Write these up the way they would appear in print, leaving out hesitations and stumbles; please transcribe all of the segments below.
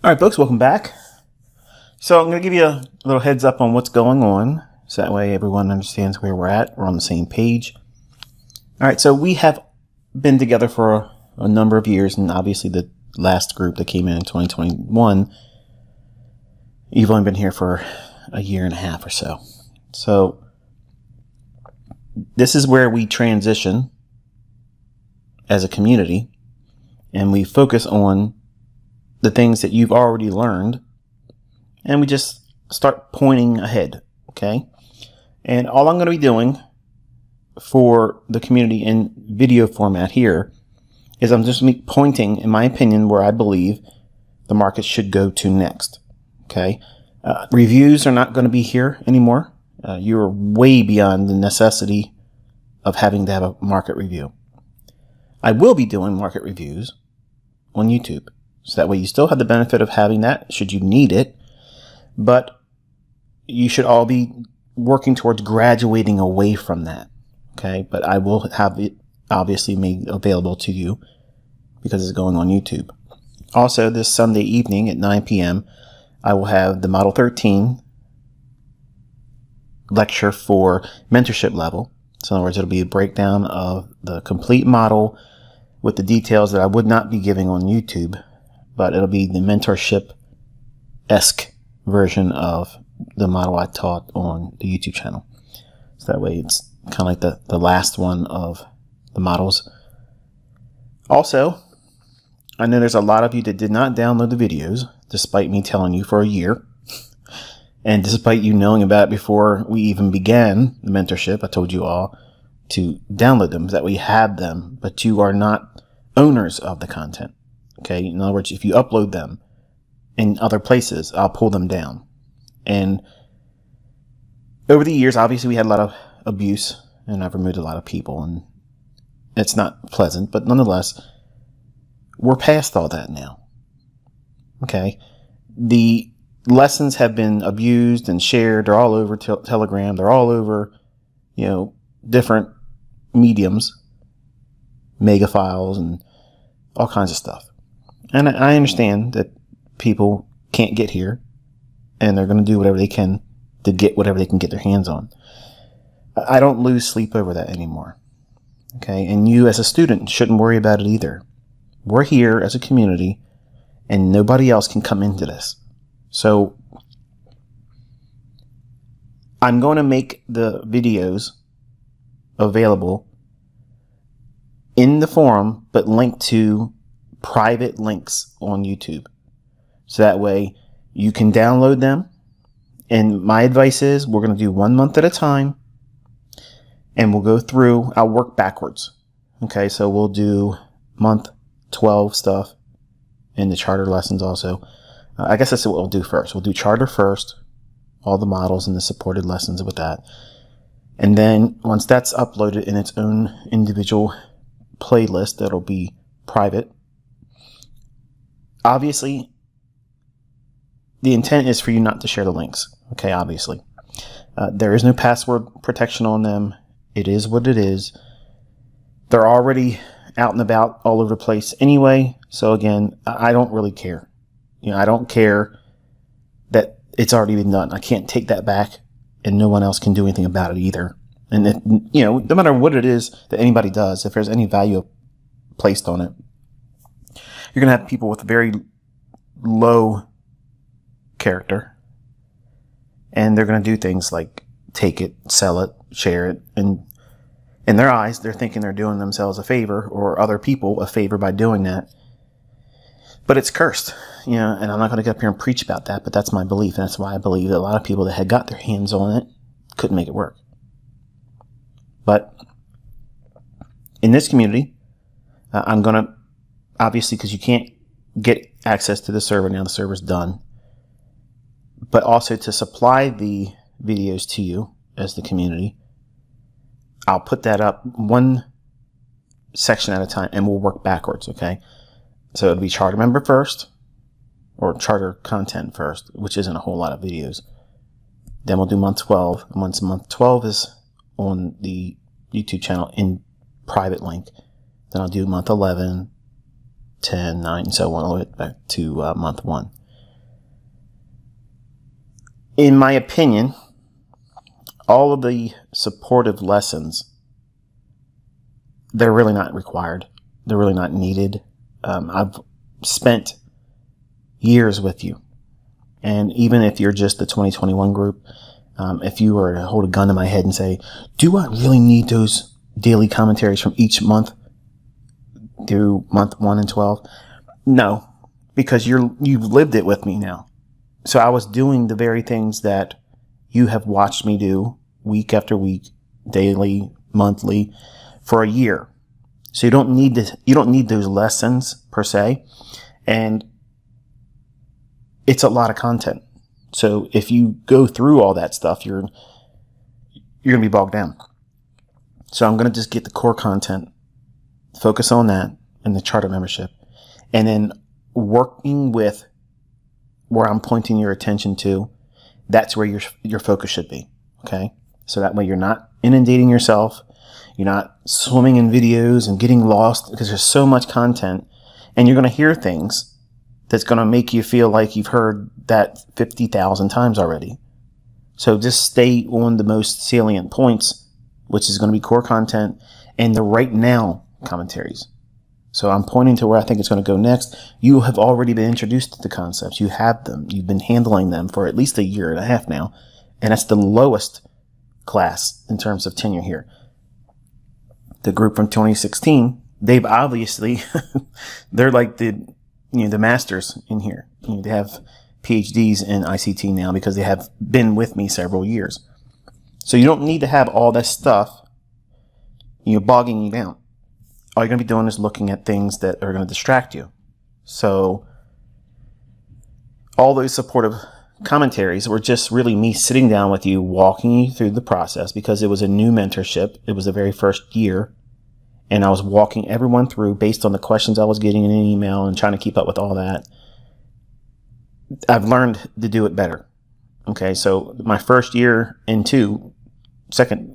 All right, folks, welcome back. So I'm going to give you a little heads up on what's going on, so that way everyone understands where we're at. We're on the same page. All right, so we have been together for a number of years, and obviously the last group that came in 2021, you've only been here for a year and a half or so. So this is where we transition as a community, and we focus on the things that you've already learned, and we just start pointing ahead, okay? And all I'm going to be doing for the community in video format here is I'm just pointing, in my opinion, where I believe the market should go to next, okay? Reviews are not going to be here anymore. You're way beyond the necessity of having to have a market review. I will be doing market reviews on YouTube. So that way you still have the benefit of having that should you need it, but you should all be working towards graduating away from that, okay? But I will have it obviously made available to you because it's going on YouTube. Also, this Sunday evening at 9 p.m., I will have the Model 13 lecture for mentorship level. So in other words, it'll be a breakdown of the complete model with the details that I would not be giving on YouTube, but it'll be the mentorship-esque version of the model I taught on the YouTube channel. So that way it's kind of like the last one of the models. Also, I know there's a lot of you that did not download the videos, despite me telling you for a year. And despite you knowing about it before we even began the mentorship, I told you all to download them, so that we have them, but you are not owners of the content. Okay, in other words, if you upload them in other places, I'll pull them down. And over the years, obviously, we had a lot of abuse, and I've removed a lot of people, and it's not pleasant, but nonetheless, we're past all that now. Okay, the lessons have been abused and shared. They're all over Telegram. They're all over, different mediums, mega files, and all kinds of stuff. And I understand that people can't get here, and they're going to do whatever they can to get whatever they can get their hands on. I don't lose sleep over that anymore. Okay, and you as a student shouldn't worry about it either. We're here as a community, and nobody else can come into this. So I'm going to make the videos available in the forum, but linked to private links on YouTube. So that way you can download them. And my advice is we're going to do 1 month at a time, and we'll go through, I'll work backwards. Okay, so we'll do month 12 stuff and the charter lessons also. I guess that's what we'll do first. We'll do charter first, all the models and the supported lessons with that. And then once that's uploaded in its own individual playlist, that'll be private. Obviously, the intent is for you not to share the links. Okay, obviously. There is no password protection on them. It is what it is. They're already out and about all over the place anyway. So again, I don't really care. I don't care that it's already been done. I can't take that back, and no one else can do anything about it either. And if, no matter what it is that anybody does, if there's any value placed on it, you're going to have people with very low character, and they're going to do things like take it, sell it, share it, and in their eyes, they're thinking they're doing themselves a favor or other people a favor by doing that. But it's cursed, and I'm not going to get up here and preach about that, but that's my belief, and that's why I believe that a lot of people that had got their hands on it couldn't make it work. But in this community, I'm going to, obviously, because you can't get access to the server now, the server's done, but also to supply the videos to you as the community, I'll put that up one section at a time, and we'll work backwards, okay? So it'll be charter member first, or charter content first, which isn't a whole lot of videos. Then we'll do month 12. And once month 12 is on the YouTube channel in private link, then I'll do month 11, 10, 9, and so on, all the way back to month 1. in my opinion, all of the supportive lessons, they're really not required. They're really not needed. I've spent years with you. And even if you're just the 2021 group, if you were to hold a gun to my head and say, do I really need those daily commentaries from each month through month 1 and 12? No, because you've lived it with me now. So I was doing the very things that you have watched me do week after week, daily, monthly, for a year. So you don't need this, you don't need those lessons per se. And it's a lot of content. So if you go through all that stuff, you're going to be bogged down. So I'm going to just get the core content, focus on that in the charter membership, and then working with where I'm pointing your attention to, that's where your focus should be. Okay. So that way you're not inundating yourself. You're not swimming in videos and getting lost because there's so much content, and you're going to hear things that's going to make you feel like you've heard that 50,000 times already. So just stay on the most salient points, which is going to be core content and the right now commentaries. So I'm pointing to where I think it's going to go next. You have already been introduced to the concepts. You have them. You've been handling them for at least a year and a half now. And that's the lowest class in terms of tenure here. The group from 2016, they've obviously, they're like the masters in here. They have PhDs in ICT now because they have been with me several years. So you don't need to have all that stuff, bogging you down. All you're going to be doing is looking at things that are going to distract you. So all those supportive commentaries were just really me sitting down with you, walking you through the process, because it was a new mentorship. It was the very first year. And I was walking everyone through based on the questions I was getting in an email and trying to keep up with all that. I've learned to do it better. Okay, so my first year into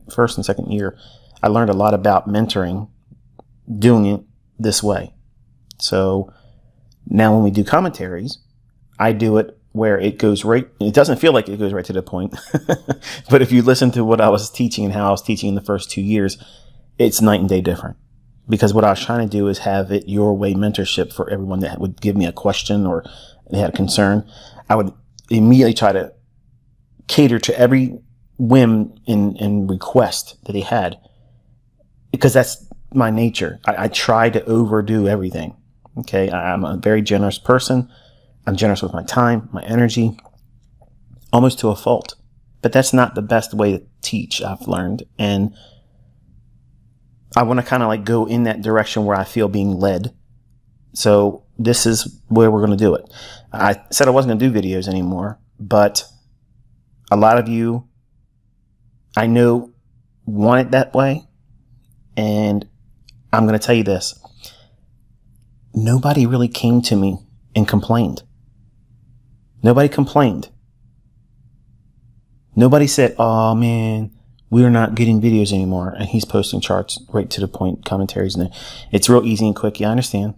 first and second year, I learned a lot about mentoring, doing it this way. So now when we do commentaries, I do it where it goes right. It doesn't feel like it goes right to the point. But if you listen to what I was teaching and how I was teaching in the first 2 years, it's night and day different. Because what I was trying to do is have it your way mentorship for everyone that would give me a question or they had a concern. I would immediately try to cater to every whim and request that they had, because that's my nature. I try to overdo everything. Okay. I'm a very generous person. I'm generous with my time, my energy, almost to a fault. But that's not the best way to teach, I've learned. And I want to kind of like go in that direction where I feel being led. So this is where we're going to do it. I said I wasn't going to do videos anymore, but a lot of you, I know, want it that way. And I'm going to tell you this. Nobody really came to me and complained. Nobody complained. Nobody said, oh man, we're not getting videos anymore. And he's posting charts right to the point, commentaries. And it's real easy and quick. Yeah, I understand.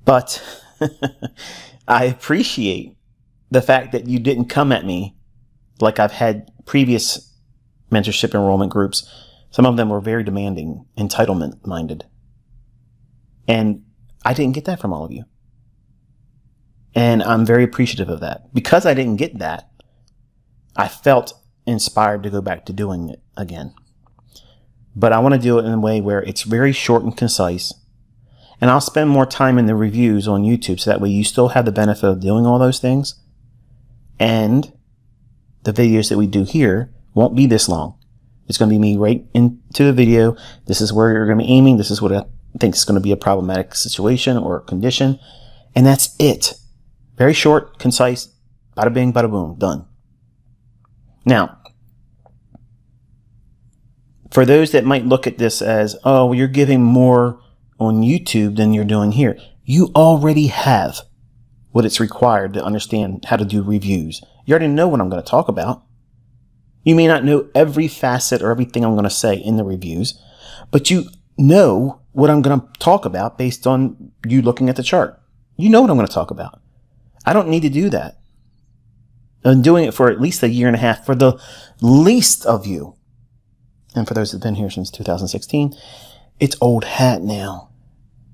But I appreciate the fact that you didn't come at me like I've had previous mentorship enrollment groups. Some of them were very demanding, entitlement minded. And I didn't get that from all of you. And I'm very appreciative of that. Because I didn't get that, I felt inspired to go back to doing it again. But I want to do it in a way where it's very short and concise. And I'll spend more time in the reviews on YouTube, so that way you still have the benefit of doing all those things. And the videos that we do here won't be this long. It's going to be me right into the video. This is where you're going to be aiming. This is what I think is going to be a problematic situation or condition. And that's it. Very short, concise, bada bing, bada boom, done. Now, for those that might look at this as, oh, well, you're giving more on YouTube than you're doing here. You already have what it's required to understand how to do reviews. You already know what I'm going to talk about. You may not know every facet or everything I'm going to say in the reviews, but you know what I'm going to talk about based on you looking at the chart. You know what I'm going to talk about. I don't need to do that. I've been doing it for at least a year and a half for the least of you. And for those that have been here since 2016, it's old hat now.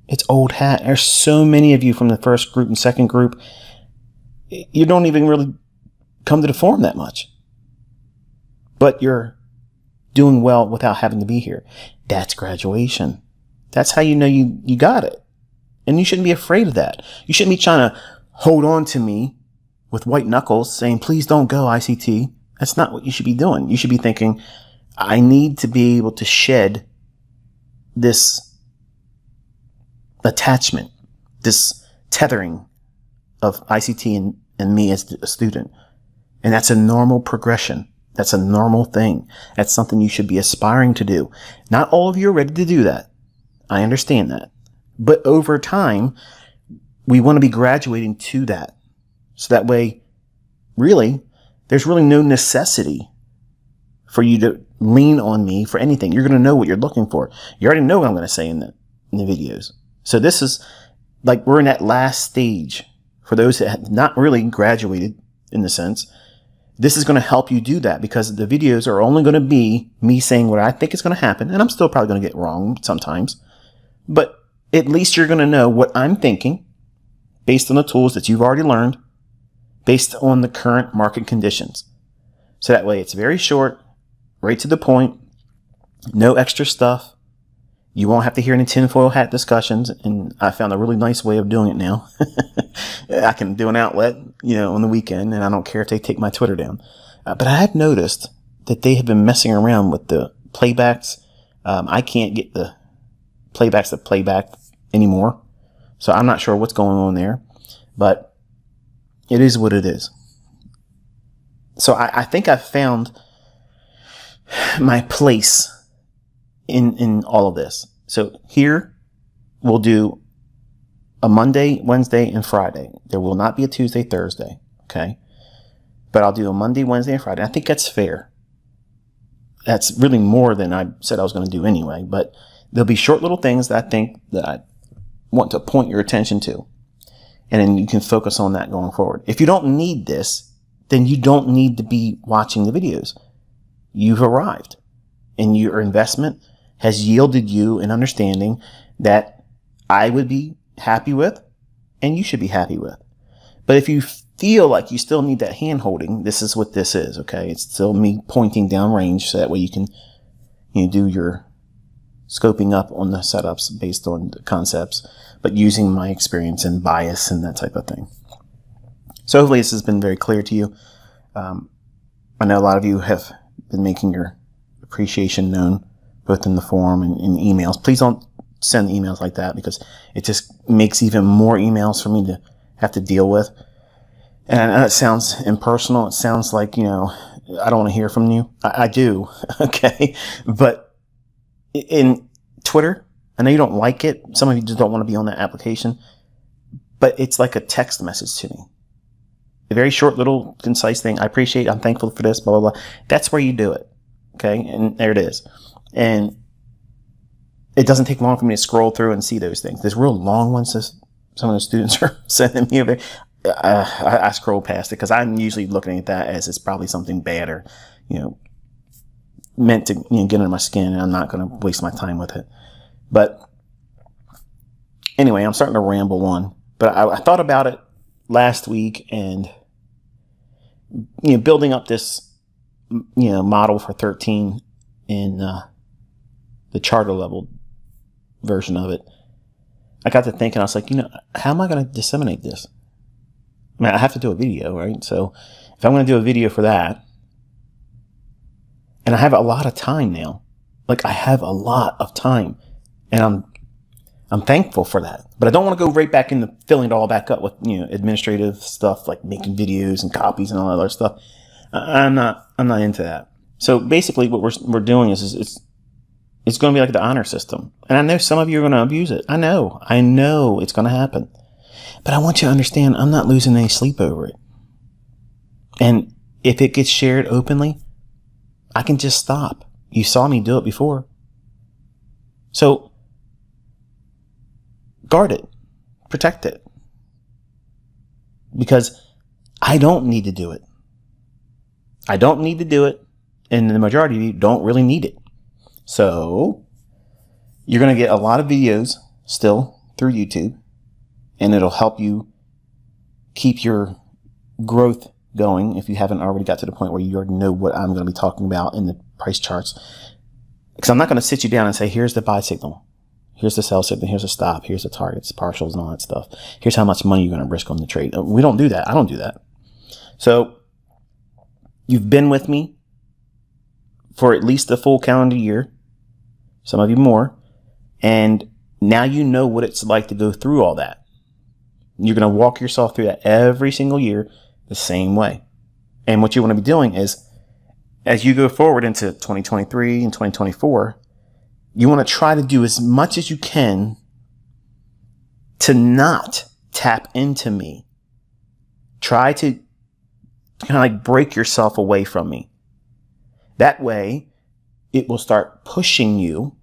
It's old hat. There's so many of you from the first group and second group. You don't even really come to the forum that much. But you're doing well without having to be here. That's graduation. That's how you know you got it. And you shouldn't be afraid of that. You shouldn't be trying to hold on to me with white knuckles saying, please don't go, ICT. That's not what you should be doing. You should be thinking, I need to be able to shed this attachment, this tethering of ICT and me as a student. And that's a normal progression. That's a normal thing. That's something you should be aspiring to do. Not all of you are ready to do that. I understand that. But over time, we want to be graduating to that. So that way, really, there's really no necessity for you to lean on me for anything. You're going to know what you're looking for. You already know what I'm going to say in the videos. So this is like we're in that last stage for those that have not really graduated in the sense. This is going to help you do that because the videos are only going to be me saying what I think is going to happen. And I'm still probably going to get wrong sometimes. But at least you're going to know what I'm thinking based on the tools that you've already learned, based on the current market conditions. So that way it's very short, right to the point, no extra stuff. You won't have to hear any tinfoil hat discussions. And I found a really nice way of doing it now. I can do an outlet, on the weekend, and I don't care if they take my Twitter down. But I have noticed that they have been messing around with the playbacks. I can't get the playbacks to playback anymore. So I'm not sure what's going on there. But it is what it is. So I think I've found my place in all of this. So here we'll do a Monday, Wednesday, and Friday. There will not be a Tuesday, Thursday. Okay. But I'll do a Monday, Wednesday, and Friday. I think that's fair. That's really more than I said I was going to do anyway. But there'll be short little things that I think that I want to point your attention to. And then you can focus on that going forward. If you don't need this, then you don't need to be watching the videos. You've arrived. And your investment has yielded you an understanding that I would be happy with and you should be happy with. But if you feel like you still need that hand holding, this is what this is, okay? It's still me pointing down range so that way you can do your scoping up on the setups based on the concepts, but using my experience and bias and that type of thing. So hopefully this has been very clear to you. I know a lot of you have been making your appreciation known both in the forum and in emails. Please don't send emails like that because it just makes even more emails for me to have to deal with. And it sounds impersonal. It sounds like, I don't want to hear from you. I do. Okay. But in Twitter, I know you don't like it. Some of you just don't want to be on that application, but it's like a text message to me. A very short, little, concise thing. I appreciate, I'm thankful for this, blah, blah, blah. That's where you do it. Okay. And there it is. And it doesn't take long for me to scroll through and see those things. There's real long ones that some of the students are sending me over. I scroll past it because I'm usually looking at that as it's probably something bad or, meant to get under my skin, and I'm not going to waste my time with it. But anyway, I'm starting to ramble on. But I thought about it last week and, building up this, model for 13 in the charter level version of it. I got to thinking, I was like, how am I going to disseminate this? I mean, I have to do a video, right? So if I'm going to do a video for that, and I have a lot of time now, like I have a lot of time, and I'm thankful for that. But I don't want to go right back into filling it all back up with, administrative stuff like making videos and copies and all that other stuff. I'm not into that. So basically what we're doing is it's going to be like the honor system. And I know some of you are going to abuse it. I know it's going to happen. But I want you to understand, I'm not losing any sleep over it. And if it gets shared openly, I can just stop. You saw me do it before. So guard it. Protect it. Because I don't need to do it. I don't need to do it, and the majority of you don't really need it. So you're going to get a lot of videos still through YouTube, and it'll help you keep your growth going if you haven't already got to the point where you already know what I'm going to be talking about in the price charts. Because I'm not going to sit you down and say, here's the buy signal, here's the sell signal, here's the stop, here's the targets, partials, and all that stuff. Here's how much money you're going to risk on the trade. We don't do that. I don't do that. So you've been with me for at least a full calendar year, some of you more, and now you know what it's like to go through all that. You're going to walk yourself through that every single year the same way. And what you want to be doing is, as you go forward into 2023 and 2024, you want to try to do as much as you can to not tap into me. Try to kind of like break yourself away from me. That way, it will start pushing you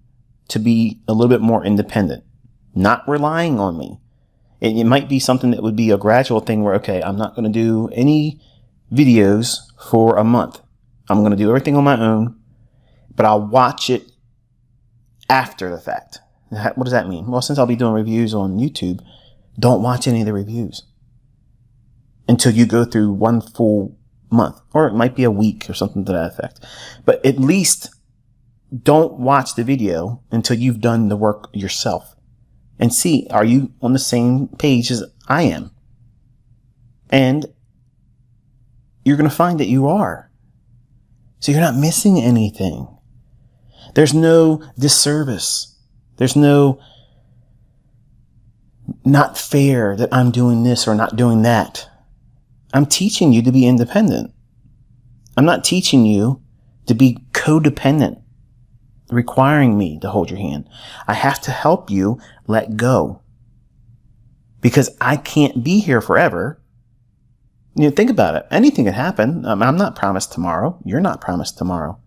to be a little bit more independent, not relying on me. It might be something that would be a gradual thing where, okay, I'm not going to do any videos for a month. I'm going to do everything on my own, but I'll watch it after the fact. What does that mean? Well, since I'll be doing reviews on YouTube, don't watch any of the reviews until you go through one full month, or it might be a week or something to that effect. But at least don't watch the video until you've done the work yourself and see, are you on the same page as I am? And you're going to find that you are. So you're not missing anything. There's no disservice. There's no not fair that I'm doing this or not doing that. I'm teaching you to be independent. I'm not teaching you to be codependent, requiring me to hold your hand. I have to help you let go, because I can't be here forever. You know, think about it. Anything can happen. I'm not promised tomorrow. You're not promised tomorrow.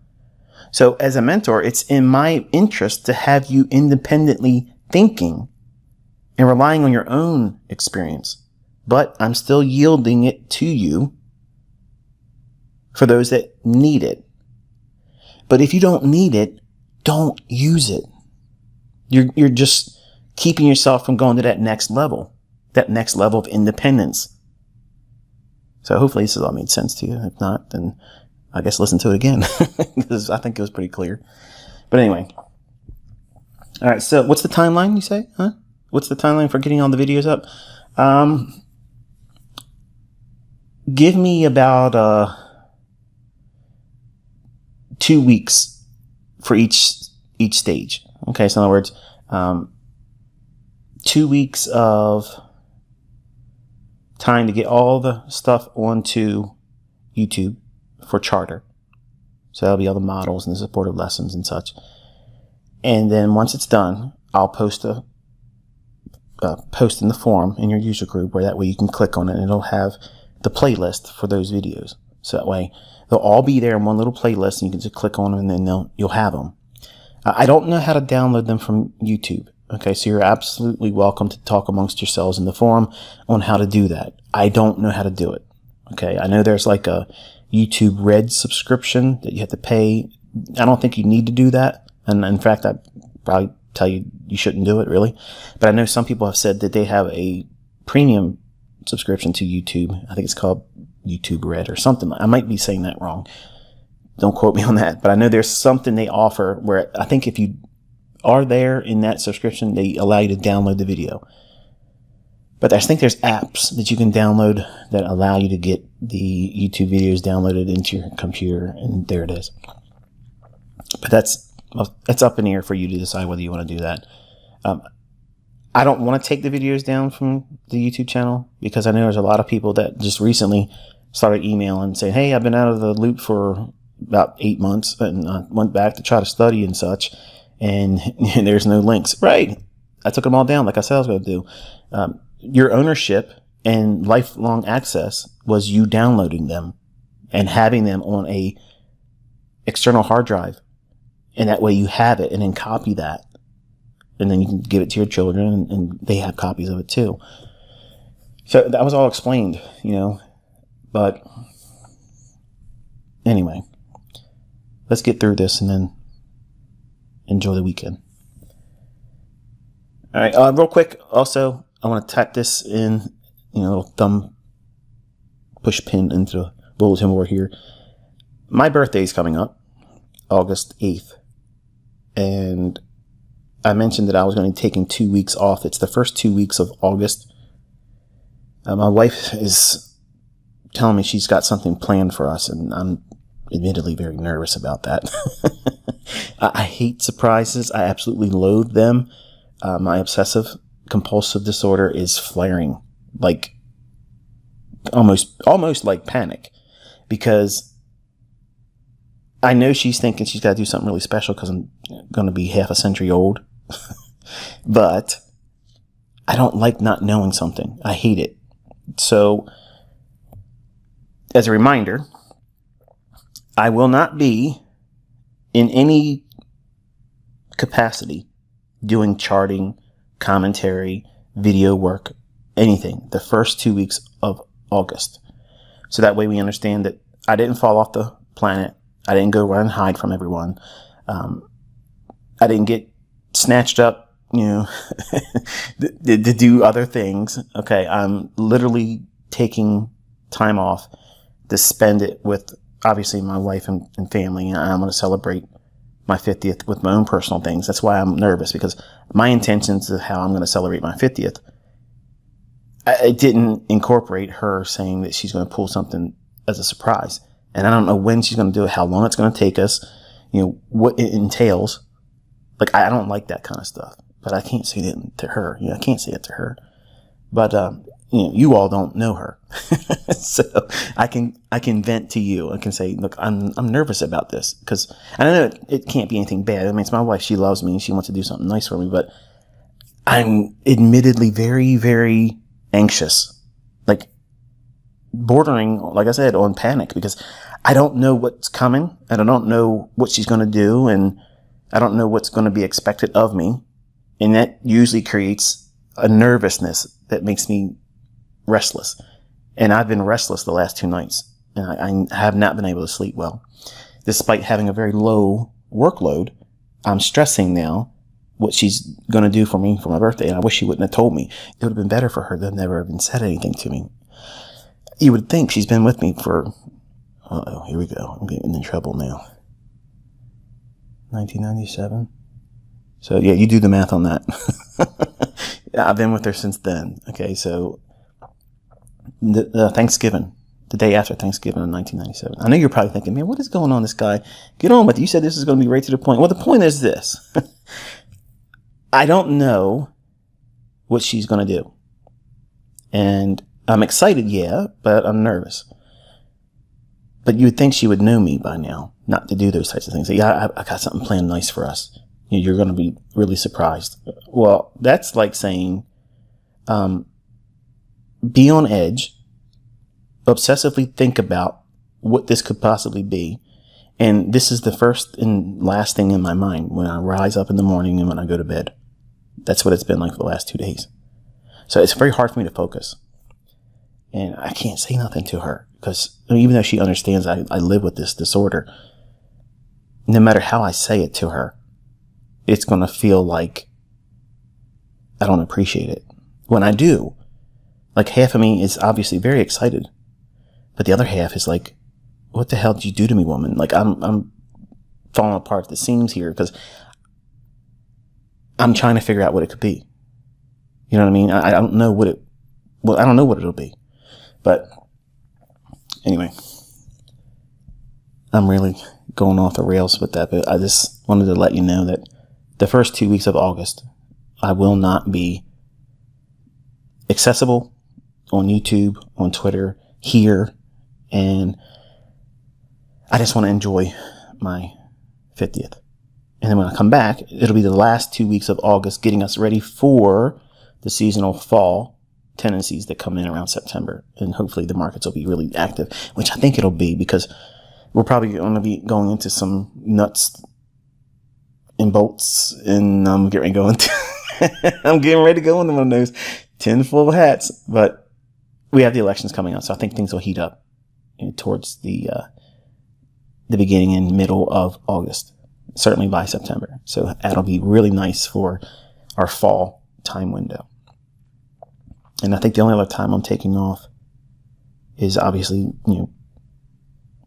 So as a mentor, it's in my interest to have you independently thinking and relying on your own experience. But I'm still yielding it to you for those that need it. But if you don't need it, don't use it. You're just keeping yourself from going to that next level of independence. So hopefully this has all made sense to you. If not, then I guess listen to it again, because I think it was pretty clear. But anyway. All right. So what's the timeline, you say? Huh? What's the timeline for getting all the videos up? Give me about 2 weeks for each stage. Okay. So in other words, 2 weeks of time to get all the stuff onto YouTube for charter. So that'll be all the models and the supportive lessons and such. And then once it's done, I'll post a post in the forum in your user group, where that way you can click on it and it'll have the playlist for those videos. So that way they'll all be there in one little playlist, and you can just click on them, and then you'll have them. I don't know how to download them from YouTube. Okay, so you're absolutely welcome to talk amongst yourselves in the forum on how to do that. I don't know how to do it. Okay, I know there's like a YouTube Red subscription that you have to pay. I don't think you need to do that. And in fact, I'd probably tell you you shouldn't do it, really. But I know some people have said that they have a premium subscription to YouTube. I think it's called YouTube Red or something. I might be saying that wrong. Don't quote me on that. But I know there's something they offer where I think if you are there in that subscription, they allow you to download the video. But I think there's apps that you can download that allow you to get the YouTube videos downloaded into your computer, and there it is. But that's up in the air for you to decide whether you want to do that. I don't want to take the videos down from the YouTube channel, because I know there's a lot of people that just recently started emailing saying, hey, I've been out of the loop for about 8 months, and I went back to try to study and such, and there's no links. Right. I took them all down like I said I was going to do. Your ownership and lifelong access was you downloading them and having them on a external hard drive. And that way you have it, and then copy that. And then you can give it to your children, and they have copies of it too. So that was all explained, you know. But anyway, let's get through this and then enjoy the weekend. All right, real quick, also, I want to tap this in, a little thumb push pin into the bulletin board here. My birthday is coming up, August 8th, and I mentioned that I was going to be taking 2 weeks off. It's the first 2 weeks of August. My wife is telling me she's got something planned for us, and I'm admittedly very nervous about that. I hate surprises. I absolutely loathe them. My obsessive compulsive disorder is flaring, like almost like panic, because I know she's thinking she's got to do something really special because I'm going to be half a century old. But I don't like not knowing something. I hate it. So, as a reminder, I will not be in any capacity doing charting, commentary, video work, anything the first 2 weeks of August. So that way we understand that I didn't fall off the planet. I didn't go run and hide from everyone. I didn't get snatched up, to do other things. Okay, I'm literally taking time off to spend it with, obviously, my wife and family. And I'm going to celebrate my 50th with my own personal things. That's why I'm nervous, because my intentions of how I'm going to celebrate my 50th, I didn't incorporate her saying that she's going to pull something as a surprise. And I don't know when she's going to do it, how long it's going to take us, what it entails. Like, I don't like that kind of stuff, but I can't say that to her. I can't say it to her. But, you all don't know her. So I can vent to you. I can say, look, I'm nervous about this, because I know it can't be anything bad. I mean, it's my wife. She loves me and she wants to do something nice for me, but I'm admittedly very, very anxious, like bordering, like I said, on panic, because I don't know what's coming and I don't know what she's going to do, and I don't know what's going to be expected of me. And that usually creates a nervousness that makes me restless. And I've been restless the last 2 nights, and I have not been able to sleep well. Despite having a very low workload, I'm stressing now what she's going to do for me for my birthday. And I wish she wouldn't have told me. It would have been better for her to have never even said anything to me. You would think she's been with me for, uh-oh, here we go. I'm getting in trouble now. 1997. So yeah, you do the math on that. I've been with her since then. Okay, so Thanksgiving, the day after Thanksgiving in 1997. I know you're probably thinking, man, what is going on, this guy? Get on with it. You said this is going to be right to the point. Well, the point is this. I don't know what she's going to do. And I'm excited, yeah, but I'm nervous. But you would think she would know me by now, not to do those types of things. Yeah, I got something planned nice for us. You're going to be really surprised. Well, that's like saying, be on edge, obsessively think about what this could possibly be. And this is the first and last thing in my mind when I rise up in the morning and when I go to bed. That's what it's been like for the last 2 days. So it's very hard for me to focus. And I can't say nothing to her, because even though she understands I live with this disorder, no matter how I say it to her, it's going to feel like I don't appreciate it. When I do, like, half of me is obviously very excited, but the other half is like, what the hell did you do to me, woman? Like, I'm falling apart at the seams here, because I'm trying to figure out what it could be. You know what I mean? I don't know what I don't know what it'll be. But anyway, I'm really going off the rails with that, but I just wanted to let you know that the first 2 weeks of August, I will not be accessible on YouTube, on Twitter, here, and I just want to enjoy my 50th. And then when I come back, it'll be the last 2 weeks of August, getting us ready for the seasonal fall tendencies that come in around September. And hopefully the markets will be really active, which I think it'll be, because we're probably going to be going into some nuts and bolts, and I'm getting ready to go into one of those tinfoil hats. But we have the elections coming up, so I think things will heat up towards the the beginning and middle of August, certainly by September. So that'll be really nice for our fall time window. And I think the only other time I'm taking off is obviously,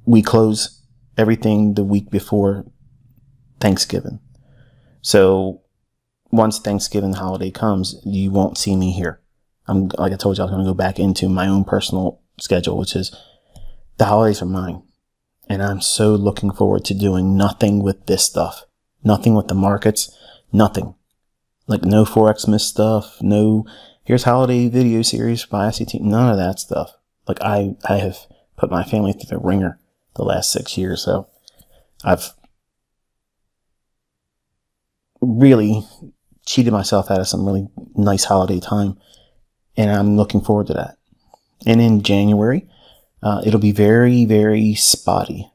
we close everything the week before Thanksgiving. So once Thanksgiving holiday comes, you won't see me here. Like I told you, I was going to go back into my own personal schedule, which is the holidays are mine. And I'm so looking forward to doing nothing with this stuff. Nothing with the markets. Nothing. Like no Forex Miss stuff. No, here's holiday video series by ICT. None of that stuff. Like I have put my family through the ringer the last 6 years. So I've really cheated myself out of some really nice holiday time. And I'm looking forward to that. And in January, it'll be very, very spotty.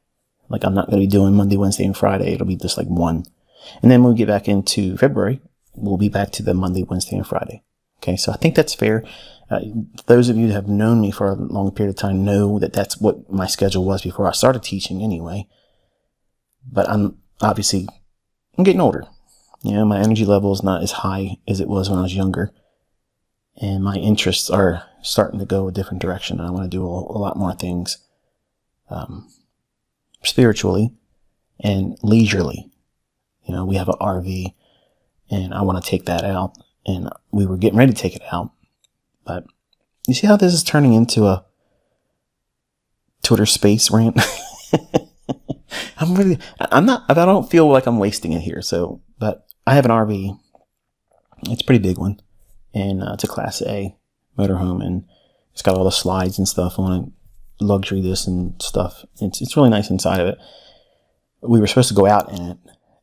Like I'm not going to be doing Monday, Wednesday, and Friday. It'll be just like one. And then when we get back into February, we'll be back to the Monday, Wednesday, and Friday. Okay, so I think that's fair. Those of you that have known me for a long period of time know that that's what my schedule was before I started teaching anyway. But I'm getting older. My energy level is not as high as it was when I was younger. And my interests are starting to go a different direction. I want to do a lot more things spiritually and leisurely. We have an RV and I want to take that out. And we were getting ready to take it out. But you see how this is turning into a Twitter space rant? I don't feel like I'm wasting it here. But I have an RV. It's a pretty big one. And it's a Class A motorhome, and it's got all the slides and stuff on it, luxury this and stuff. It's really nice inside of it. We were supposed to go out in it,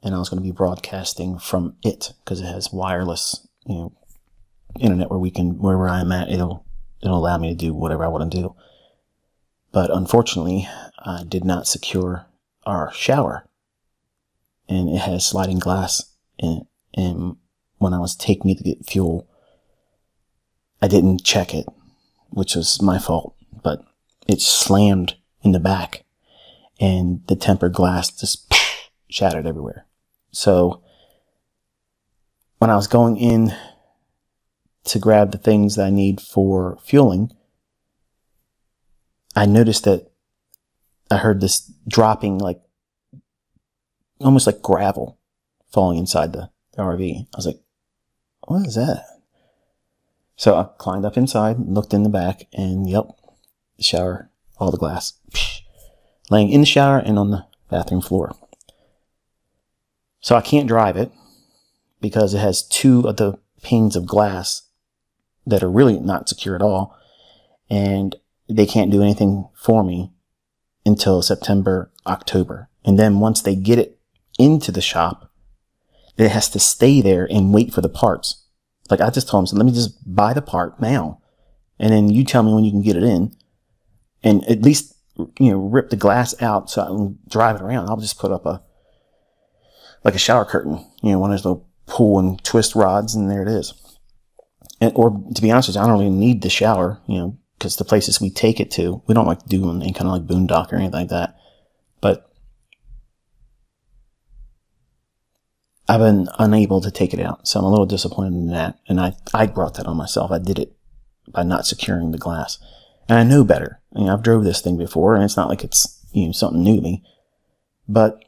and I was going to be broadcasting from it because it has wireless, internet wherever I'm at, it'll allow me to do whatever I want to do. But unfortunately, I did not secure our shower, and it has sliding glass in it. And when I was taking it to get fuel, I didn't check it, which was my fault, but it slammed in the back and the tempered glass just shattered everywhere. So when I was going in to grab the things that I need for fueling, I noticed that I heard this dropping, like almost like gravel falling inside the RV. I was like, what is that? So I climbed up inside, looked in the back, and yep, the shower, all the glass, laying in the shower and on the bathroom floor. So I can't drive it because it has two of the panes of glass that are really not secure at all, and they can't do anything for me until September, October. And then once they get it into the shop, it has to stay there and wait for the parts. Like I just told him, so let me just buy the part now. And then you tell me when you can get it in and at least, rip the glass out so I can drive it around. I'll just put up a shower curtain, one of those little pull and twist rods, and there it is. Or to be honest with you, I don't even need the shower, because the places we take it to, we don't like to do any kind of like boondock or anything like that. But I've been unable to take it out, so I'm a little disappointed in that. And I brought that on myself. I did it by not securing the glass. And I know better. I've drove this thing before, and it's not like it's something new to me. But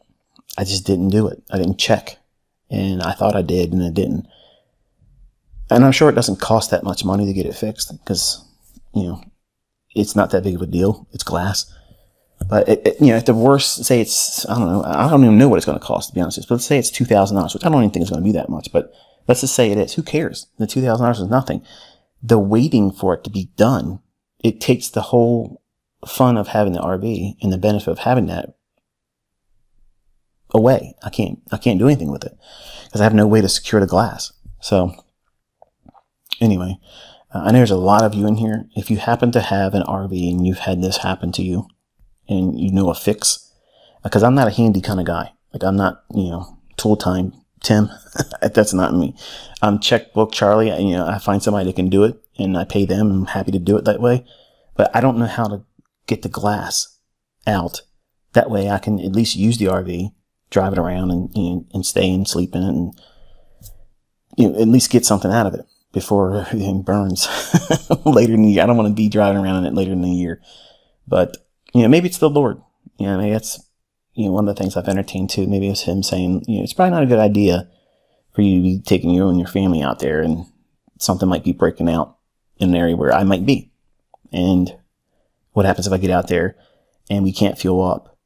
I just didn't do it. I didn't check. And I thought I did, and I didn't. And I'm sure it doesn't cost that much money to get it fixed, because, it's not that big of a deal. It's glass. But, at the worst, say it's, I don't even know what it's going to cost, to be honest with you. But let's say it's $2,000, which I don't even think it's going to be that much. But let's just say it is. Who cares? The $2,000 is nothing. The waiting for it to be done, it takes the whole fun of having the RV and the benefit of having that away. I can't do anything with it because I have no way to secure the glass. So anyway, I know there's a lot of you in here. If you happen to have an RV and you've had this happen to you and you know a fix, because I'm not a handy kind of guy. Like I'm not, tool time Tim. That's not me. I'm checkbook Charlie. I find somebody that can do it and I pay them. I'm happy to do it that way. But I don't know how to get the glass out That way I can at least use the RV, drive it around, and stay and sleep in it, and at least get something out of it before everything burns later in the year. I don't want to be driving around in it later in the year. But, maybe it's the Lord. Maybe that's, one of the things I've entertained too. Maybe it's him saying, it's probably not a good idea for you to be taking you and your family out there, and something might be breaking out in an area where I might be. And what happens if I get out there and we can't fuel up?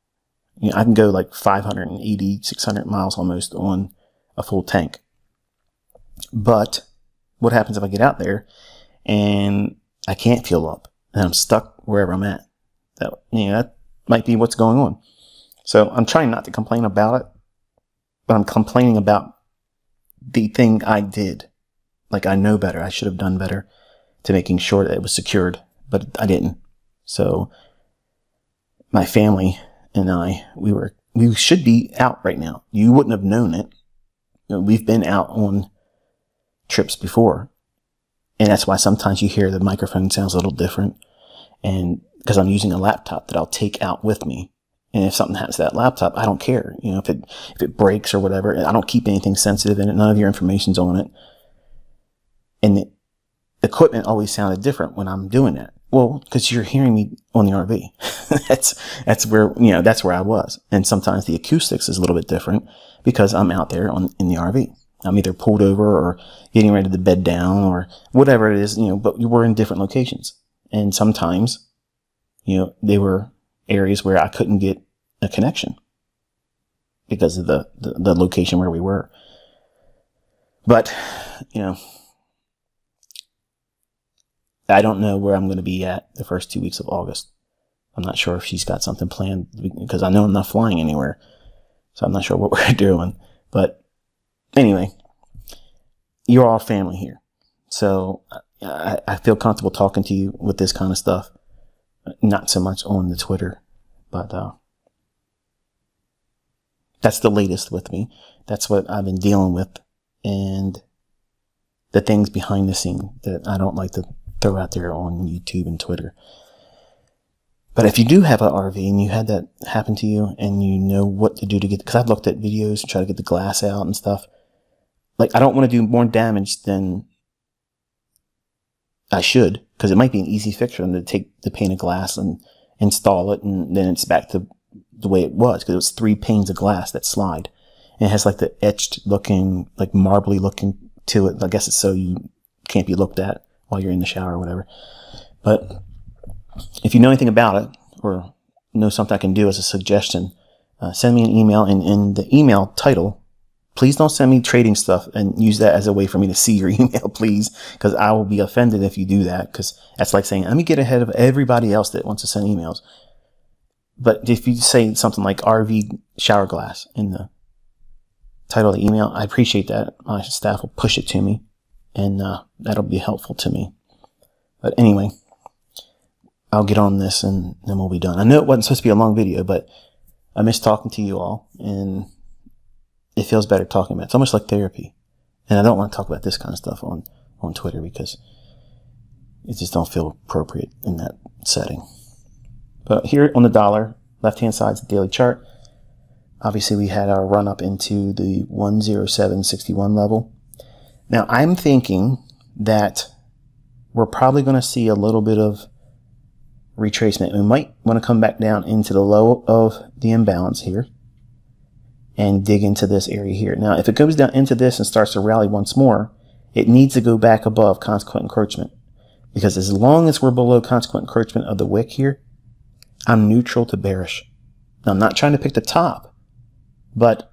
I can go like 580, 600 miles almost on a full tank. But what happens if I get out there and I can't fuel up and I'm stuck wherever I'm at? That might be what's going on. So I'm trying not to complain about it, but I'm complaining about the thing I did. Like, I know better. I should have done better to making sure that it was secured, but I didn't. So my family and I, we should be out right now. You wouldn't have known it. We've been out on trips before, and that's why sometimes you hear the microphone sounds a little different, and because I'm using a laptop that I'll take out with me. And if something happens to that laptop, I don't care. If it breaks or whatever, I don't keep anything sensitive in it. None of your information's on it. And the equipment always sounded different when I'm doing that. Well, because you're hearing me on the RV. that's where I was. And sometimes the acoustics is a little bit different because I'm out there in the RV. I'm either pulled over or getting ready to bed down or whatever it is, but we're in different locations. And sometimes, they were areas where I couldn't get a connection because of the location where we were. But, I don't know where I'm going to be at the first 2 weeks of August. I'm not sure if she's got something planned because I know I'm not flying anywhere. So I'm not sure what we're doing. But anyway, you're all family here. So I feel comfortable talking to you with this kind of stuff. Not so much on the Twitter, but that's the latest with me. That's what I've been dealing with, and the things behind the scene that I don't like to throw out there on YouTube and Twitter. But if you do have an RV and you had that happen to you and you know what to do to get, because I've looked at videos and try to get the glass out and stuff. Like, I don't want to do more damage than I should, because it might be an easy fix for them to take the pane of glass and install it, and then it's back to the way it was, because it was 3 panes of glass that slide. And it has like the etched looking, like marbly looking to it. I guess it's so you can't be looked at while you're in the shower or whatever. But if you know anything about it or know something I can do as a suggestion, send me an email, and in the email title, please don't send me trading stuff and use that as a way for me to see your email, please, because I will be offended if you do that, because that's like saying, let me get ahead of everybody else that wants to send emails. But if you say something like RV shower glass in the title of the email, I appreciate that. My staff will push it to me, and that'll be helpful to me. But anyway, I'll get on this and then we'll be done. I know it wasn't supposed to be a long video, but I miss talking to you all, and it feels better talking about it. It's almost like therapy. And I don't want to talk about this kind of stuff on Twitter because it just don't feel appropriate in that setting. But here on the dollar, left-hand side is the daily chart. Obviously, we had our run up into the 107.61 level. Now, I'm thinking that we're probably going to see a little bit of retracement. We might want to come back down into the low of the imbalance here and dig into this area here. Now, if it goes down into this and starts to rally once more, it needs to go back above consequent encroachment. Because as long as we're below consequent encroachment of the wick here, I'm neutral to bearish. Now, I'm not trying to pick the top, but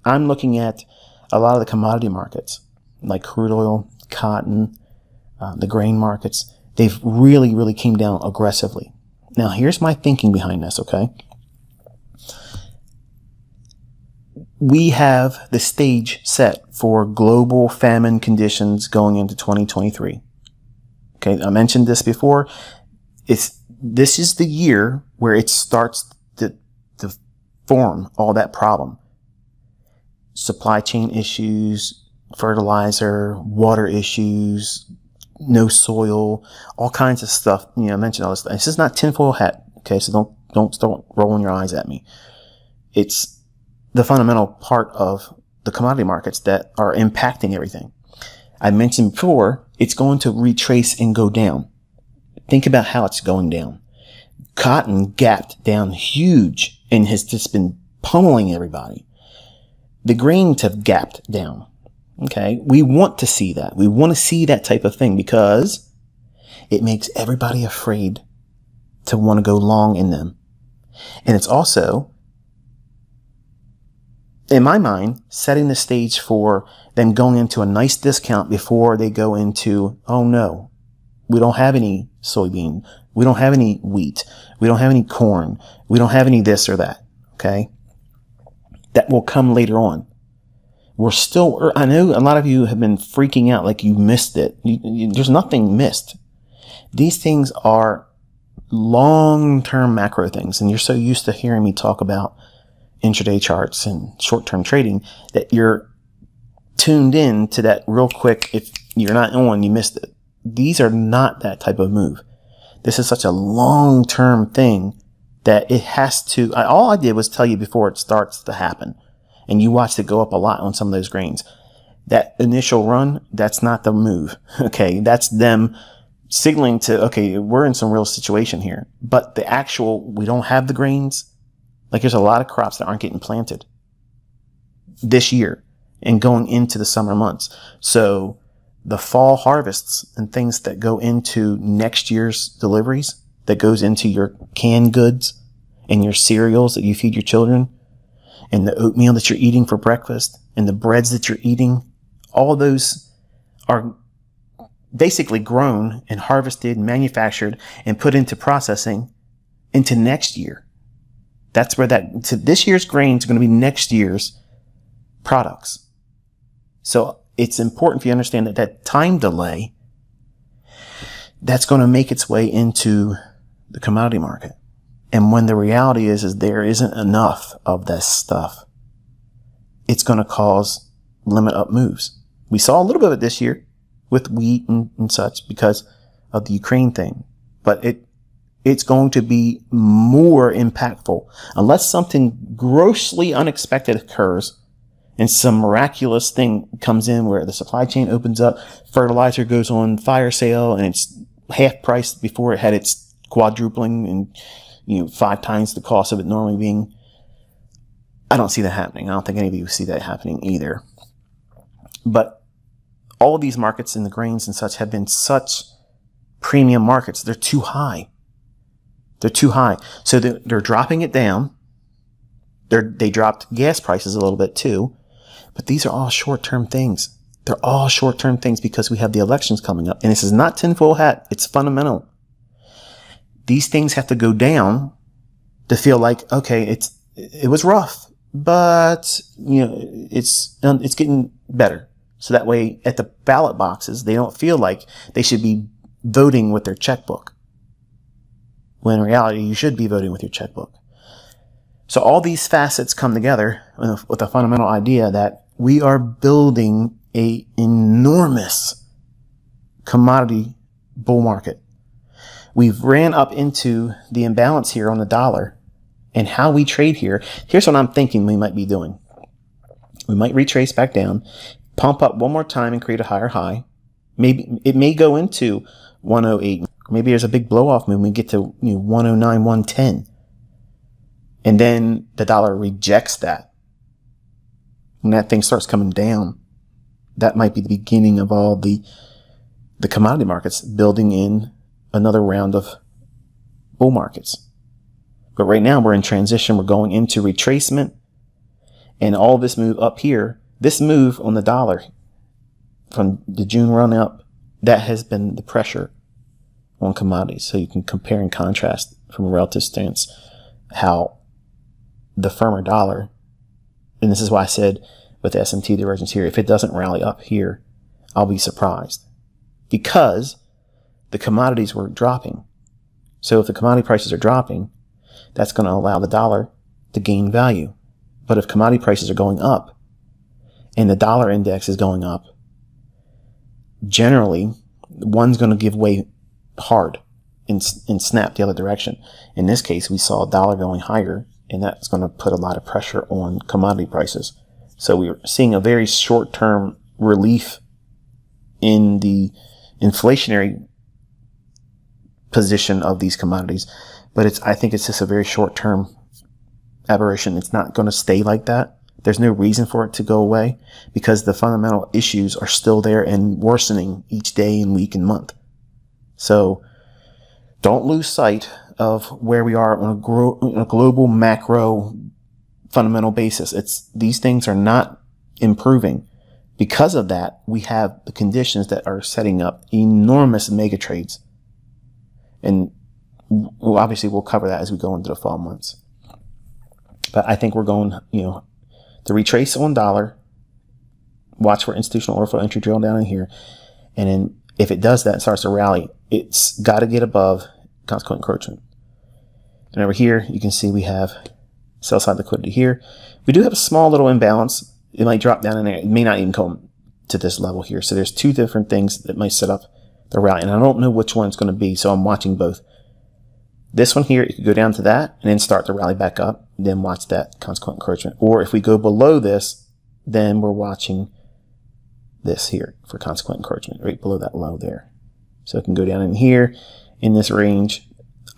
I'm looking at a lot of the commodity markets, like crude oil, cotton, the grain markets. They've really, really came down aggressively. Now, here's my thinking behind this, okay? We have the stage set for global famine conditions going into 2023. Okay, I mentioned this before. This is the year where it starts to form all that problem. Supply chain issues, fertilizer, water issues, no soil, all kinds of stuff. I mentioned all this. This is not tinfoil hat. Okay, so Don't start rolling your eyes at me. It's the fundamental part of the commodity markets that are impacting everything. I mentioned before, it's going to retrace and go down. Think about how it's going down. Cotton gapped down huge and has just been pummeling everybody. The grains have gapped down. Okay. We want to see that. We want to see that type of thing because it makes everybody afraid to want to go long in them. And it's also, in my mind, setting the stage for them going into a nice discount before they go into, oh no, we don't have any soybean. We don't have any wheat. We don't have any corn. We don't have any this or that. Okay. That will come later on. We're still, I know a lot of you have been freaking out like you missed it. There's nothing missed. These things are long-term macro things. And you're so used to hearing me talk about intraday charts and short-term trading that you're tuned in to that real quick. If you're not on, you missed it. These are not that type of move. This is such a long-term thing that it has to, all I did was tell you before it starts to happen. And you watched it go up a lot on some of those grains. That initial run, that's not the move. Okay. That's them signaling to, okay, we're in some real situation here. But the actual, we don't have the grains. Like there's a lot of crops that aren't getting planted this year and going into the summer months. So the fall harvests and things that go into next year's deliveries, that goes into your canned goods and your cereals that you feed your children, and the oatmeal that you're eating for breakfast, and the breads that you're eating, all those are basically grown and harvested, manufactured, and put into processing into next year. That's where so this year's grains are going to be next year's products. So it's important for you to understand that that time delay, that's going to make its way into the commodity market. And when the reality is there isn't enough of this stuff, it's going to cause limit up moves. We saw a little bit of it this year with wheat and such because of the Ukraine thing, but it's going to be more impactful unless something grossly unexpected occurs and some miraculous thing comes in where the supply chain opens up, fertilizer goes on fire sale and it's half price before it had its quadrupling and 5 times the cost of it normally being. I don't see that happening. I don't think any of you see that happening either. But all of these markets in the grains and such have been such premium markets. They're too high. They're too high. So they're dropping it down. They dropped gas prices a little bit too. But these are all short-term things. They're all short-term things because we have the elections coming up. And this is not tinfoil hat. It's fundamental. These things have to go down to feel like, okay, it was rough, but it's getting better. So that way at the ballot boxes, they don't feel like they should be voting with their checkbook. When in reality, you should be voting with your checkbook. So all these facets come together with a fundamental idea that we are building a enormous commodity bull market. We've ran up into the imbalance here on the dollar and how we trade here. Here's what I'm thinking we might be doing. We might retrace back down, pump up one more time and create a higher high. Maybe it may go into 108. Maybe there's a big blow off move. We get to 109, 110. And then the dollar rejects that. When that thing starts coming down, that might be the beginning of all the commodity markets building in another round of bull markets. But right now we're in transition. We're going into retracement and all this move up here, this move on the dollar from the June run up, that has been the pressure on commodities. So you can compare and contrast from a relative stance how the firmer dollar, and this is why I said with the S&T divergence here, if it doesn't rally up here, I'll be surprised because the commodities were dropping. So if the commodity prices are dropping, that's going to allow the dollar to gain value. But if commodity prices are going up and the dollar index is going up, generally one's going to give way hard and snap the other direction. In this case, we saw dollar going higher, and that's going to put a lot of pressure on commodity prices. So we're seeing a very short-term relief in the inflationary position of these commodities, but I think it's just a very short-term aberration. It's not going to stay like that. There's no reason for it to go away because the fundamental issues are still there and worsening each day and week and month. So don't lose sight of where we are on a global macro fundamental basis. These things are not improving. Because of that, we have the conditions that are setting up enormous mega trades. And obviously we'll cover that as we go into the fall months. But I think we're going, to retrace on dollar, watch for institutional order flow entry drill down in here. And then if it does that and starts to rally, it's got to get above consequent encroachment. And over here, you can see we have sell side liquidity here. We do have a small little imbalance. It might drop down in there. It may not even come to this level here. So there's two different things that might set up the rally. And I don't know which one it's going to be, so I'm watching both. This one here, it could go down to that and then start to rally back up. Then watch that consequent encroachment. Or if we go below this, then we're watching this here for consequent encroachment, right below that low there. So it can go down in here in this range,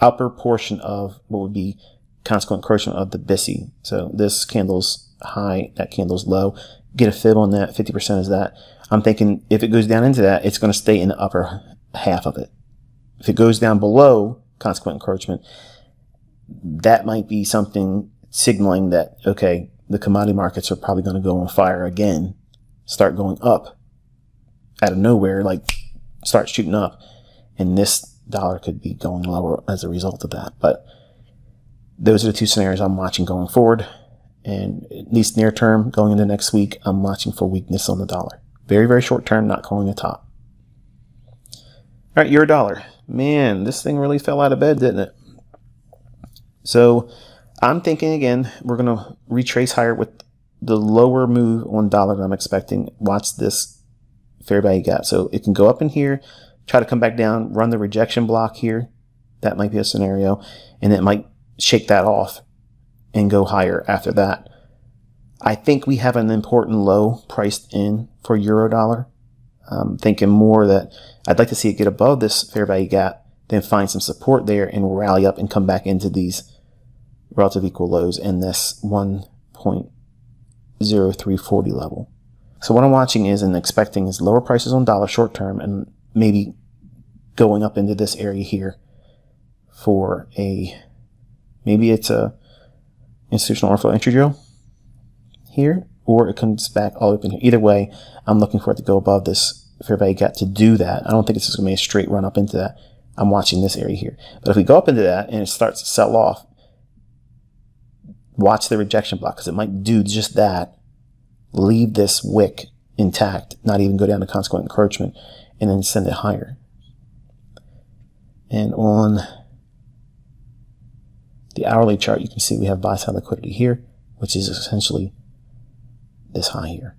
upper portion of what would be consequent encroachment of the BISI. So this candle's high, that candle's low. Get a fib on that, 50% is that. I'm thinking if it goes down into that, it's going to stay in the upper half of it. If it goes down below consequent encroachment, that might be something signaling that, okay, the commodity markets are probably going to go on fire again, start going up out of nowhere, like start shooting up, and this dollar could be going lower as a result of that. But those are the two scenarios I'm watching going forward, and at least near term, going into next week, I'm watching for weakness on the dollar. Very, very short term, not calling a top. All right, euro dollar. Man, this thing really fell out of bed, didn't it? So I'm thinking, again, we're going to retrace higher with the lower move on dollar that I'm expecting. Watch this fair value gap. So it can go up in here, try to come back down, run the rejection block here. That might be a scenario. And it might shake that off and go higher after that. I think we have an important low priced in for euro dollar. I'm thinking more that I'd like to see it get above this fair value gap, then find some support there and rally up and come back into these relative equal lows in this 1.0340 level. So what I'm watching is and expecting is lower prices on dollar short term and maybe going up into this area here for maybe it's a institutional order flow entry drill here, or it comes back all up in here. Either way, I'm looking for it to go above this fair value gap to do that. I don't think it's just going to be a straight run up into that. I'm watching this area here. But if we go up into that and it starts to sell off, watch the rejection block because it might do just that. Leave this wick intact, not even go down to consequent encroachment, and then send it higher. And on the hourly chart, you can see we have buy side liquidity here, which is essentially this high here.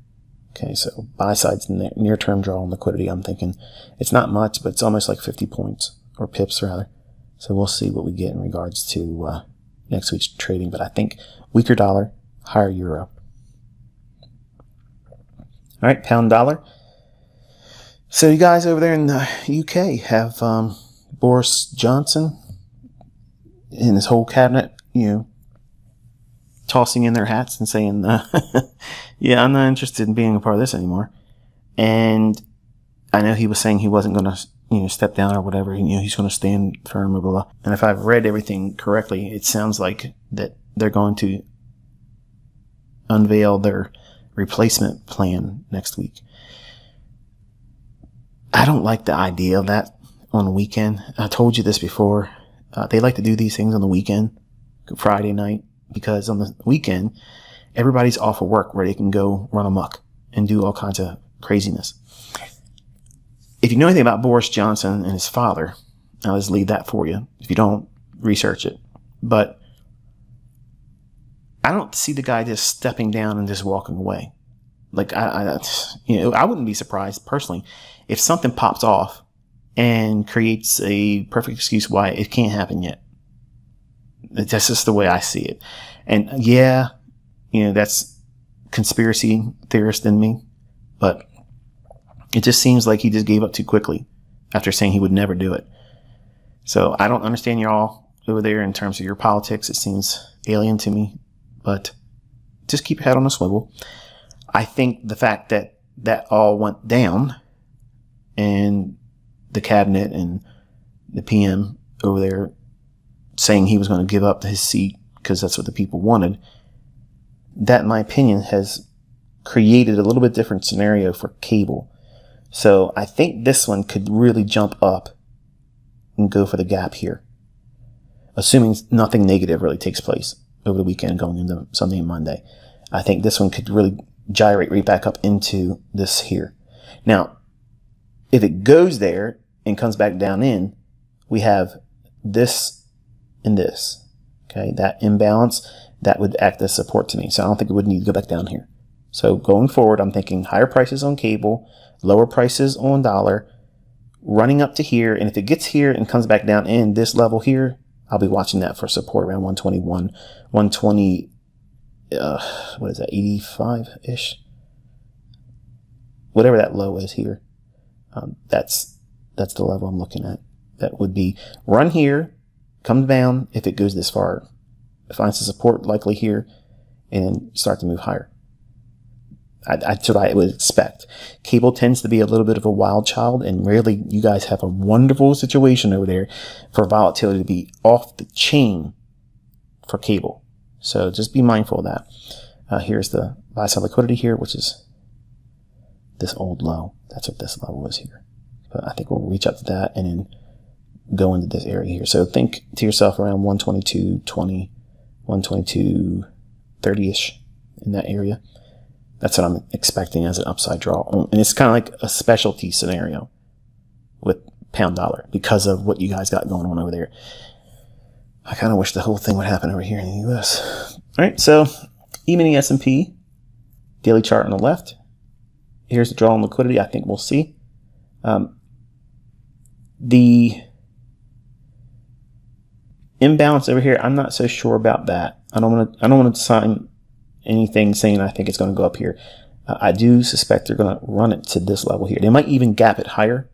Okay, so buy side's near term draw on liquidity. I'm thinking it's not much, but it's almost like 50 points or pips rather. So we'll see what we get in regards to next week's trading. But I think weaker dollar, higher euro. All right, pound dollar. So you guys over there in the UK have Boris Johnson and his whole cabinet, tossing in their hats and saying, yeah, I'm not interested in being a part of this anymore. And I know he was saying he wasn't going to, step down or whatever. He's going to stand firm, blah, blah, blah. And if I've read everything correctly, it sounds like that they're going to unveil their replacement plan next week. I don't like the idea of that on the weekend. I told you this before. They like to do these things on the weekend, Friday night, because on the weekend, everybody's off of work where they can go run amok and do all kinds of craziness. If you know anything about Boris Johnson and his father, I'll just leave that for you. If you don't, research it. But I don't see the guy just stepping down and just walking away. Like, I wouldn't be surprised personally if something pops off and creates a perfect excuse why it can't happen yet. That's just the way I see it. And yeah, that's conspiracy theorist in me, but it just seems like he just gave up too quickly after saying he would never do it. So I don't understand y'all over there in terms of your politics. It seems alien to me, but just keep your head on a swivel. I think the fact that that all went down and the cabinet and the PM over there saying he was going to give up his seat because that's what the people wanted, that, in my opinion, has created a little bit different scenario for cable. So I think this one could really jump up and go for the gap here, assuming nothing negative really takes place over the weekend going into Sunday and Monday. I think this one could really gyrate right back up into this here. Now, if it goes there and comes back down in, we have this and this. Okay, that imbalance, that would act as support to me. So I don't think it would need to go back down here. So going forward, I'm thinking higher prices on cable, lower prices on dollar, running up to here. And if it gets here and comes back down in this level here, I'll be watching that for support around 121, 120, what is that, 85-ish? Whatever that low is here. That's the level I'm looking at. That would be run here, come down if it goes this far, finds the support likely here, and then start to move higher. That's what I would expect. Cable tends to be a little bit of a wild child, and rarely you guys have a wonderful situation over there for volatility to be off the chain for cable. So just be mindful of that. Here's the buy side liquidity here, which is this old low. That's what this level is here. But I think we'll reach up to that and then go into this area here. So think to yourself around 122.20, 122.30-ish in that area. That's what I'm expecting as an upside draw. And it's kind of like a specialty scenario with pound dollar because of what you guys got going on over there. I kind of wish the whole thing would happen over here in the US. All right, so E-mini S&P, daily chart on the left. Here's the draw on liquidity. I think we'll see. The imbalance over here, I'm not so sure about that. I don't want to sign anything saying I think it's going to go up here. I do suspect they're going to run it to this level here. They might even gap it higher.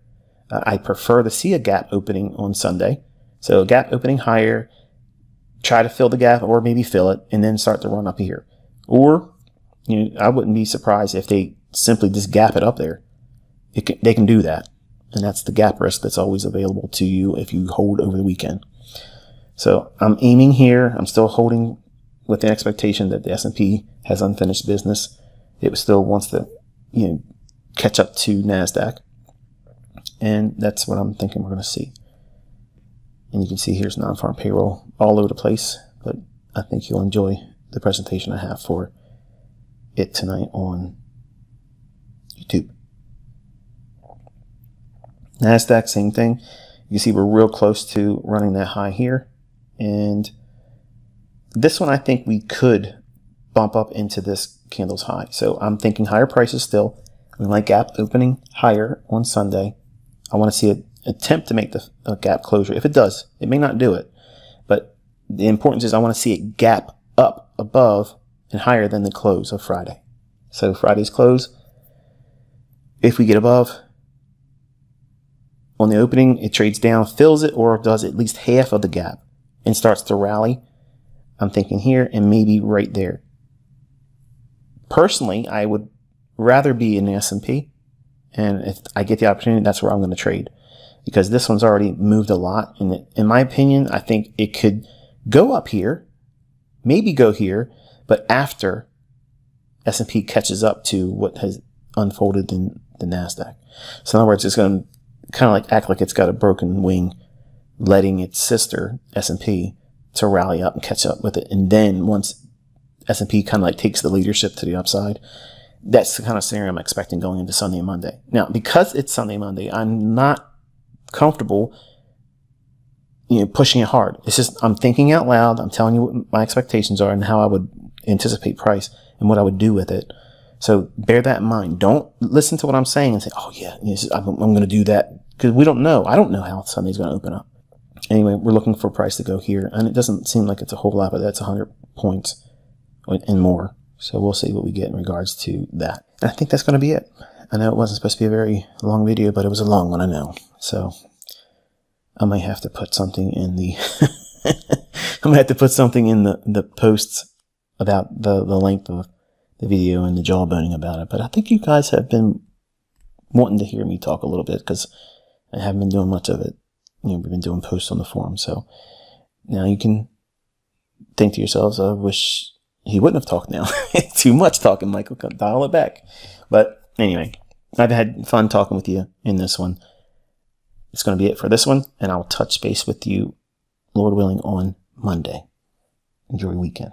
I prefer to see a gap opening on Sunday. So a gap opening higher, try to fill the gap or maybe fill it and then start to run up here. Or, I wouldn't be surprised if they simply just gap it up there. They can do that. And that's the gap risk that's always available to you if you hold over the weekend. So I'm aiming here. I'm still holding with the expectation that the S&P has unfinished business. It still wants to, catch up to NASDAQ. And that's what I'm thinking we're going to see. And you can see here's non-farm payroll all over the place. But I think you'll enjoy the presentation I have for it tonight on YouTube. NASDAQ, same thing. You can see we're real close to running that high here. And this one, I think we could bump up into this candle's high. So I'm thinking higher prices still. We like gap opening higher on Sunday. I want to see an attempt to make the gap closure. If it does, it may not do it. But the importance is I want to see it gap up above and higher than the close of Friday. So Friday's close, if we get above, on the opening, it trades down, fills it, or does at least half of the gap and starts to rally. I'm thinking here and maybe right there. Personally, I would rather be in the S&P. And if I get the opportunity, that's where I'm going to trade. Because this one's already moved a lot. And in my opinion, I think it could go up here, maybe go here, but after S&P catches up to what has unfolded in the NASDAQ. So in other words, it's going to kind of like act like it's got a broken wing, letting its sister S&P to rally up and catch up with it. And then once S&P kind of like takes the leadership to the upside, that's the kind of scenario I'm expecting going into Sunday and Monday. Now, because it's Sunday and Monday, I'm not comfortable, pushing it hard. It's just, I'm thinking out loud. I'm telling you what my expectations are and how I would anticipate price and what I would do with it. So bear that in mind. Don't listen to what I'm saying and say, oh yeah, I'm going to do that because we don't know. I don't know how Sunday's going to open up. Anyway, we're looking for a price to go here, and it doesn't seem like it's a whole lot, but that's 100 points and more. So we'll see what we get in regards to that. And I think that's going to be it. I know it wasn't supposed to be a very long video, but it was a long one, I know. So I might have to put something in the I'm gonna have to put something in the posts about the length of the video and the jawboning about it. But I think you guys have been wanting to hear me talk a little bit because I haven't been doing much of it. You know, we've been doing posts on the forum, so now you can think to yourselves, I wish he wouldn't have talked now. Too much talking, Michael. Dial it back. But anyway, I've had fun talking with you in this one. It's going to be it for this one, and I'll touch base with you, Lord willing, on Monday. Enjoy your weekend.